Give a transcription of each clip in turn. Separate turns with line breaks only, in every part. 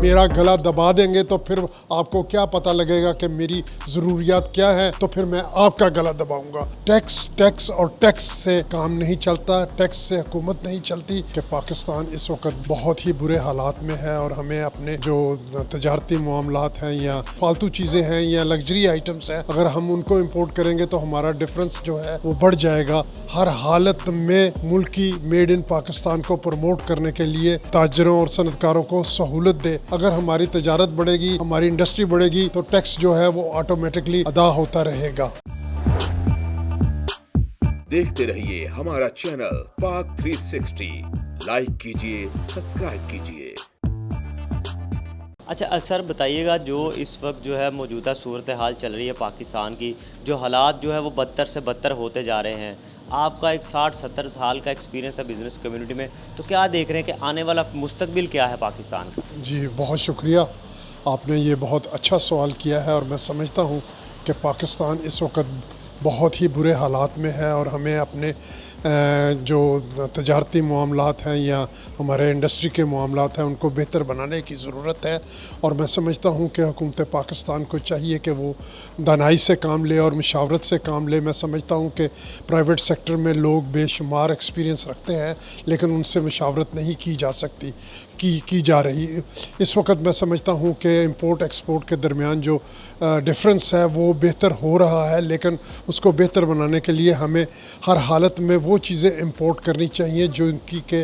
मेरा गला दबा देंगे तो फिर आपको क्या पता लगेगा कि मेरी ज़रूरियात क्या है, तो फिर मैं आपका गला दबाऊंगा। टैक्स और टैक्स से काम नहीं चलता, टैक्स से हुकूमत नहीं चलती। कि पाकिस्तान इस वक्त बहुत ही बुरे हालात में है और हमें अपने जो तजारती मामलात हैं या फालतू चीज़ें हैं या लग्जरी आइटम्स हैं, अगर हम उनको इम्पोर्ट करेंगे तो हमारा डिफरेंस जो है वो बढ़ जाएगा। हर हालत में मुल्क की मेड इन पाकिस्तान को प्रमोट करने के लिए ताजरों और सनतकारों को सहूलत दे। अगर हमारी तजारत बढ़ेगी, हमारी इंडस्ट्री बढ़ेगी, तो टैक्स जो है वो ऑटोमेटिकली अदा होता रहेगा।
देखते रहिए हमारा चैनल पाक 360, लाइक कीजिए, सब्सक्राइब कीजिए।
अच्छा सर बताइएगा, जो इस वक्त जो है मौजूदा सूरत हाल चल रही है पाकिस्तान की, जो हालात जो है वो बदतर से बदतर होते जा रहे हैं, आपका एक 60-70 साल का एक्सपीरियंस है बिज़नेस कम्युनिटी में, तो क्या देख रहे हैं कि आने वाला मुस्तकबिल क्या है पाकिस्तान का? जी
बहुत शुक्रिया, आपने ये बहुत अच्छा सवाल किया है और मैं समझता हूँ कि पाकिस्तान इस वक्त बहुत ही बुरे हालात में है और हमें अपने जो तजारती मामलात हैं या हमारे इंडस्ट्री के मामलात हैं उनको बेहतर बनाने की ज़रूरत है। और मैं समझता हूँ कि हुकूमत पाकिस्तान को चाहिए कि वो दानाई से काम ले और मशावरत से काम ले। मैं समझता हूँ कि प्राइवेट सेक्टर में लोग बेशुमार एक्सपीरियंस रखते हैं लेकिन उनसे मशावरत नहीं की जा सकती, की जा रही। इस वक्त मैं समझता हूँ कि इम्पोर्ट एक्सपोर्ट के दरमियान जो डिफरेंस है वो बेहतर हो रहा है, लेकिन उसको बेहतर बनाने के लिए हमें हर हालत में वो चीज़ें इंपोर्ट करनी चाहिए जो इनकी के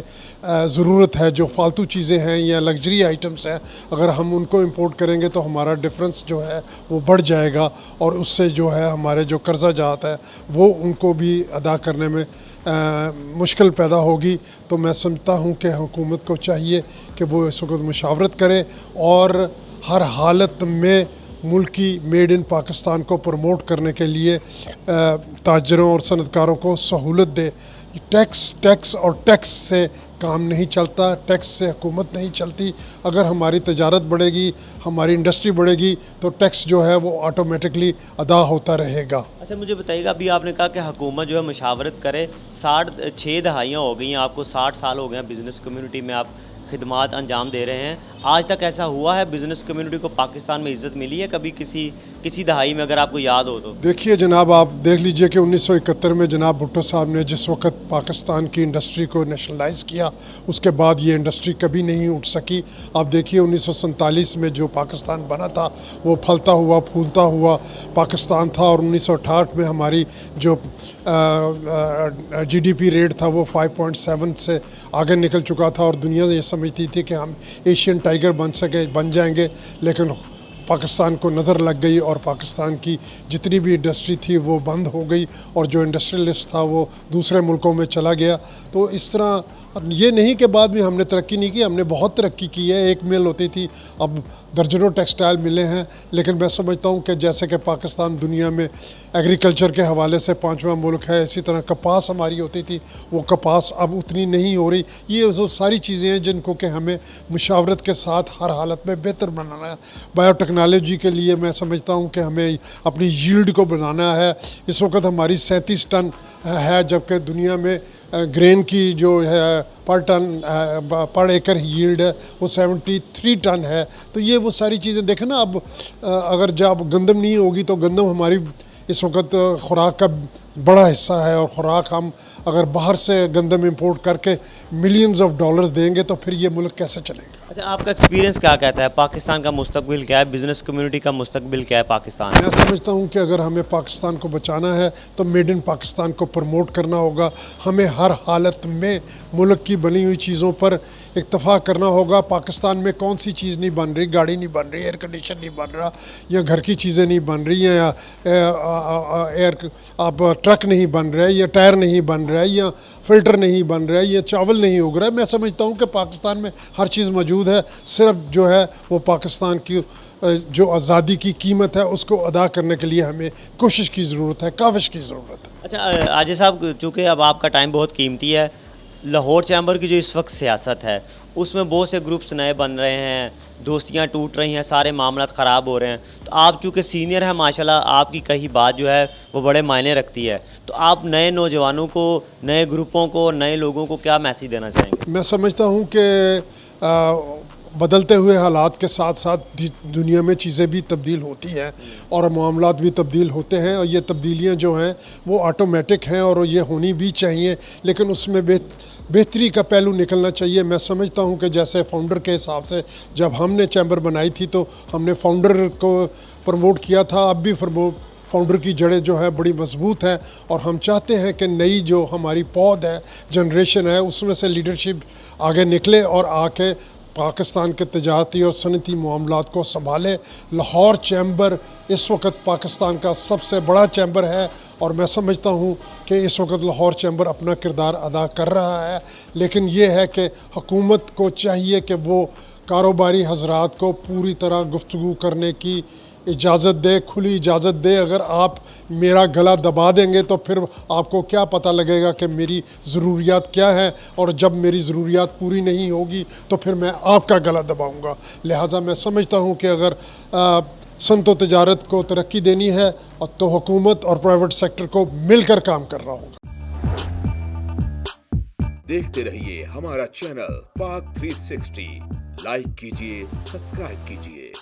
ज़रूरत है। जो फालतू चीज़ें हैं या लग्जरी आइटम्स हैं, अगर हम उनको इंपोर्ट करेंगे तो हमारा डिफरेंस जो है वो बढ़ जाएगा और उससे जो है हमारे जो कर्जा जाता है वो उनको भी अदा करने में मुश्किल पैदा होगी। तो मैं समझता हूँ कि हुकूमत को चाहिए कि वो इस वक्त मुशावरत करे और हर हालत में मुल्क की मेड इन पाकिस्तान को प्रमोट करने के लिए ताजरों और सनतकारों को सहूलत दे। टैक्स और टैक्स से काम नहीं चलता, टैक्स से हुकूमत नहीं चलती। अगर हमारी तजारत बढ़ेगी, हमारी इंडस्ट्री बढ़ेगी, तो टैक्स जो है वो ऑटोमेटिकली अदा होता रहेगा।
अच्छा मुझे बताइएगा, अभी आपने कहा कि हुकूमत जो है मशावरत करे, 6 दहाइयाँ हो गई हैं, आपको 60 साल हो गए हैं बिज़नेस कम्युनिटी में आप खिदमात अंजाम दे रहे हैं। आज तक ऐसा हुआ है बिज़नेस कम्युनिटी को पाकिस्तान में इज़्ज़त मिली है कभी किसी दहाई में, अगर आपको याद हो तो? देखिए
जनाब, आप देख लीजिए कि 1971 में जनाब भुट्टो साहब ने जिस वक्त पाकिस्तान की इंडस्ट्री को नेशनलाइज़ किया, उसके बाद ये इंडस्ट्री कभी नहीं उठ सकी। आप देखिए 1947 में जो पाकिस्तान बना था वो फलता हुआ फूलता हुआ पाकिस्तान था और 1968 में हमारी जो GDP रेट था वो 5.7 से आगे निकल चुका था और दुनिया ये समझती थी कि हम एशियन टाइगर बन जाएंगे, लेकिन पाकिस्तान को नज़र लग गई और पाकिस्तान की जितनी भी इंडस्ट्री थी वो बंद हो गई और जो इंडस्ट्रियलिस्ट था वो दूसरे मुल्कों में चला गया। तो इस तरह ये नहीं कि बाद में हमने तरक्की नहीं की, हमने बहुत तरक्की की है। एक मिल होती थी, अब दर्जनों टेक्सटाइल मिले हैं, लेकिन मैं समझता हूँ कि जैसे कि पाकिस्तान दुनिया में एग्रीकल्चर के हवाले से 5वां मुल्क है, इसी तरह कपास हमारी होती थी, वो कपास अब उतनी नहीं हो रही। ये वो सारी चीज़ें हैं जिनको कि हमें मुशावरत के साथ हर हालत में बेहतर बनाना है। बायोटेक्नोलॉजी के लिए मैं समझता हूँ कि हमें अपनी यील्ड को बनाना है। इस वक्त हमारी 37 टन है, जबकि दुनिया में ग्रेन की जो है पर एकड़ यील्ड है वो 73 टन है। तो ये वो सारी चीज़ें देखें ना। अब अगर जब गंदम नहीं होगी तो गंदम हमारी इस वक्त खुराक का बड़ा हिस्सा है और खुराक हम अगर बाहर से गंदम इंपोर्ट करके मिलियंस ऑफ डॉलर्स देंगे तो फिर ये मुल्क कैसे चलेगा।
अच्छा आपका एक्सपीरियंस क्या कहता है, पाकिस्तान का मुस्तकबिल क्या है, बिज़नेस कम्युनिटी का मुस्तकबिल क्या है पाकिस्तान?
मैं समझता हूँ कि अगर हमें पाकिस्तान को बचाना है तो मेड इन पाकिस्तान को प्रमोट करना होगा। हमें हर हालत में मुल्क की बनी हुई चीज़ों पर इत्तफाक करना होगा। पाकिस्तान में कौन सी चीज़ नहीं बन रही, गाड़ी नहीं बन रही, एयर कंडीशन नहीं बन रहा, या घर की चीज़ें नहीं बन रही हैं, या ट्रक नहीं बन रहा है, या टायर नहीं बन रहा है, या फ़िल्टर नहीं बन रहा है, या चावल नहीं उग रहा है। मैं समझता हूँ कि पाकिस्तान में हर चीज़ मौजूद है, सिर्फ जो है वो पाकिस्तान की जो आज़ादी की कीमत है उसको अदा करने के लिए हमें कोशिश की ज़रूरत है, काविश की ज़रूरत है।
अच्छा आजिज़ साहब, चूँकि अब आपका टाइम बहुत कीमती है, लाहौर चैम्बर की जो इस वक्त सियासत है उसमें बहुत से ग्रुप्स नए बन रहे हैं, दोस्तियां टूट रही हैं, सारे मामलात ख़राब हो रहे हैं। तो आप चूँकि सीनियर हैं माशाल्लाह, आपकी कही बात जो है वो बड़े मायने रखती है। तो आप नए नौजवानों को, नए ग्रुपों को, नए लोगों को क्या मैसेज देना चाहेंगे?
मैं समझता हूँ कि بدلتے ہوئے حالات کے ساتھ ساتھ دنیا میں چیزیں بھی تبدیل ہوتی ہیں اور معاملات بھی تبدیل ہوتے ہیں، اور یہ تبدیلیاں جو ہیں وہ آٹومیٹک ہیں اور یہ ہونی بھی چاہیے، لیکن اس میں بہتری کا پہلو نکلنا چاہیے۔ میں سمجھتا ہوں کہ جیسے فاؤنڈر کے حساب سے جب ہم نے چیمبر بنائی تھی تو ہم نے فاؤنڈر کو پروموٹ کیا تھا، اب بھی فاؤنڈر کی جڑیں جو ہے بڑی مضبوط ہیں، اور ہم چاہتے ہیں کہ نئی جو ہماری پود ہے، جنریشن ہے، اس میں سے لیڈرشپ آگے نکلے اور آ کے پاکستان کے تجارتی اور صنعتی معاملات کو سنبھالے۔ لاہور چیمبر اس وقت پاکستان کا سب سے بڑا چیمبر ہے، اور میں سمجھتا ہوں کہ اس وقت لاہور چیمبر اپنا کردار ادا کر رہا ہے، لیکن یہ ہے کہ حکومت کو چاہیے کہ وہ کاروباری حضرات کو پوری طرح گفتگو کرنے کی اجازت دے، کھلی اجازت دے۔ اگر آپ میرا گلا دبا دیں گے تو پھر آپ کو کیا پتہ لگے گا کہ میری ضروریات کیا ہیں، اور جب میری ضروریات پوری نہیں ہوگی تو پھر میں آپ کا گلا دباؤں گا۔ لہٰذا میں سمجھتا ہوں کہ اگر صنعت و تجارت کو ترقی دینی ہے تو حکومت اور پرائیویٹ سیکٹر کو مل کر کام کرنا ہوگا۔
دیکھتے رہیے ہمارا چینل پاک 360، لائک کیجیے، سبسکرائب کیجیے۔